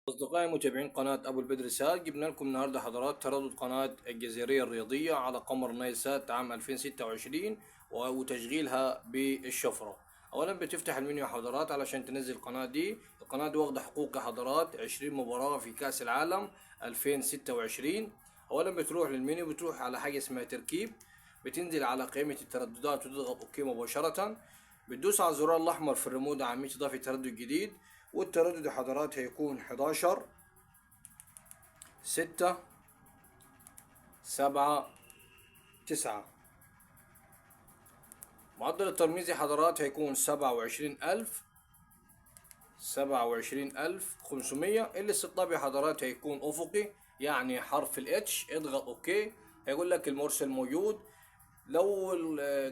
أصدقائي متابعين قناة أبو البدر سات، جبنا لكم النهاردة حضرات تردد قناة الجزيرية الرياضية على قمر نايل سات عام 2026 وتشغيلها بالشفرة. أولا بتفتح المنيو حضرات علشان تنزل القناة دي. القناة دي واخدة حقوق حضرات 20 مباراة في كأس العالم 2026. أولا بتروح للمنيو، بتروح على حاجة اسمها تركيب، بتنزل على قائمة الترددات وتضغط أوكي مباشرة. بتدوس على الزرار الأحمر في الريموت عملية إضافة تردد جديد، والتردد يا حضرات هيكون 11 6 7 9. معدل الترميز يا حضرات هيكون 27,500. الاستقطاب يا حضرات هيكون أفقي، يعني حرف الاتش. اضغط اوكي، هيقول لك المرسل موجود. لو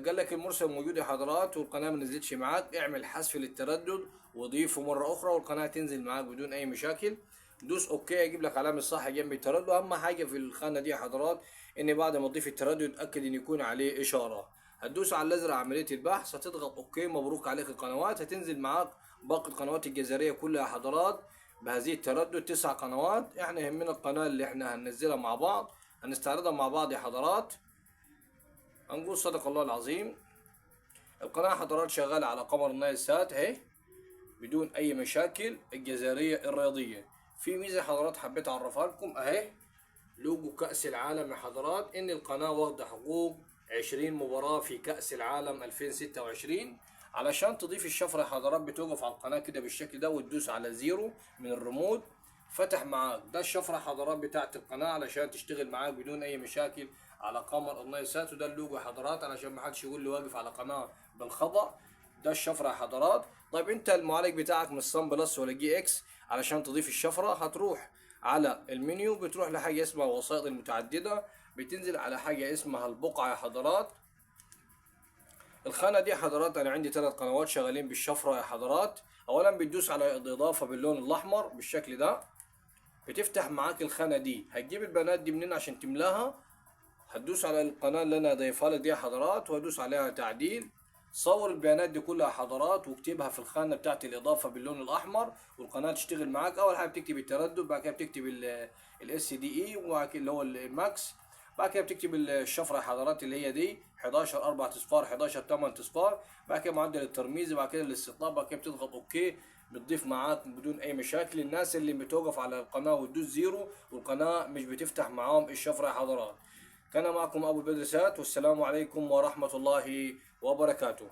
قال لك المرسل موجود يا حضرات والقناة ما نزلتش معاك، اعمل حذف للتردد وضيفه مرة أخرى والقناة تنزل معاك بدون أي مشاكل. دوس اوكي، يجيب لك علامة صح جنب التردد. أهم حاجة في الخانة دي يا حضرات إن بعد ما تضيف التردد اتأكد إن يكون عليه إشارة. هتدوس على الأزرق عملية البحث، هتضغط اوكي. مبروك عليك القنوات، هتنزل معاك باقي القنوات الجزائرية كلها يا حضرات بهذه التردد 9 قنوات. احنا يهمنا القناة اللي احنا هننزلها مع بعض، هنستعرضها مع بعض يا حضرات. هنقول صدق الله العظيم. القناة حضرات شغالة على قمر نايل سات اهي بدون أي مشاكل، الجزائرية الرياضية. في ميزة حضرات حبيت أعرفها لكم اهي، لوجو كأس العالم يا حضرات، إن القناة واخدة حقوق 20 مباراة في كأس العالم 2026. علشان تضيف الشفرة يا حضرات بتوقف على القناة كده بالشكل ده وتدوس على زيرو من الريموت، فتح معاك. ده الشفرة حضرات بتاعت القناة علشان تشتغل معاك بدون أي مشاكل على قمر النايل سات. وده اللوجو يا حضرات علشان محدش يقول لي واقف على قناة بالخطأ. ده الشفرة يا حضرات. طيب انت المعالج بتاعك مش صن بلس ولا جي اكس، علشان تضيف الشفرة هتروح على المنيو، بتروح لحاجة اسمها الوسائط المتعددة، بتنزل على حاجة اسمها البقعة يا حضرات. الخانة دي يا حضرات أنا عندي 3 قنوات شغالين بالشفرة يا حضرات. أولا بتدوس على الإضافة باللون الأحمر بالشكل ده، بتفتح معاك الخانة دي. هتجيب البيانات دي منين عشان تملاها؟ هتدوس على القناة اللي أنا ضايفها لك دي يا حضرات وهدوس عليها تعديل. صور البيانات دي كلها يا حضرات واكتبها في الخانة بتاعت الإضافة باللون الأحمر والقناة تشتغل معاك. أول حاجة بتكتب التردد، بعد كده بتكتب الاس دي اي، وبعد كده اللي هو الماكس، بعد كده بتكتب الشفرة يا حضرات اللي هي دي 11 4 صفار 11 8 صفار، بعد كده معدل الترميز، بعد كده الاستقطاب، بعد كده بتضغط اوكي. بتضيف معاك بدون اي مشاكل. الناس اللي بتوقف على القناة وتدوس زيرو والقناة مش بتفتح معاهم الشفرة يا حضرات. كان معكم أبو البدر سات، والسلام عليكم ورحمة الله وبركاته.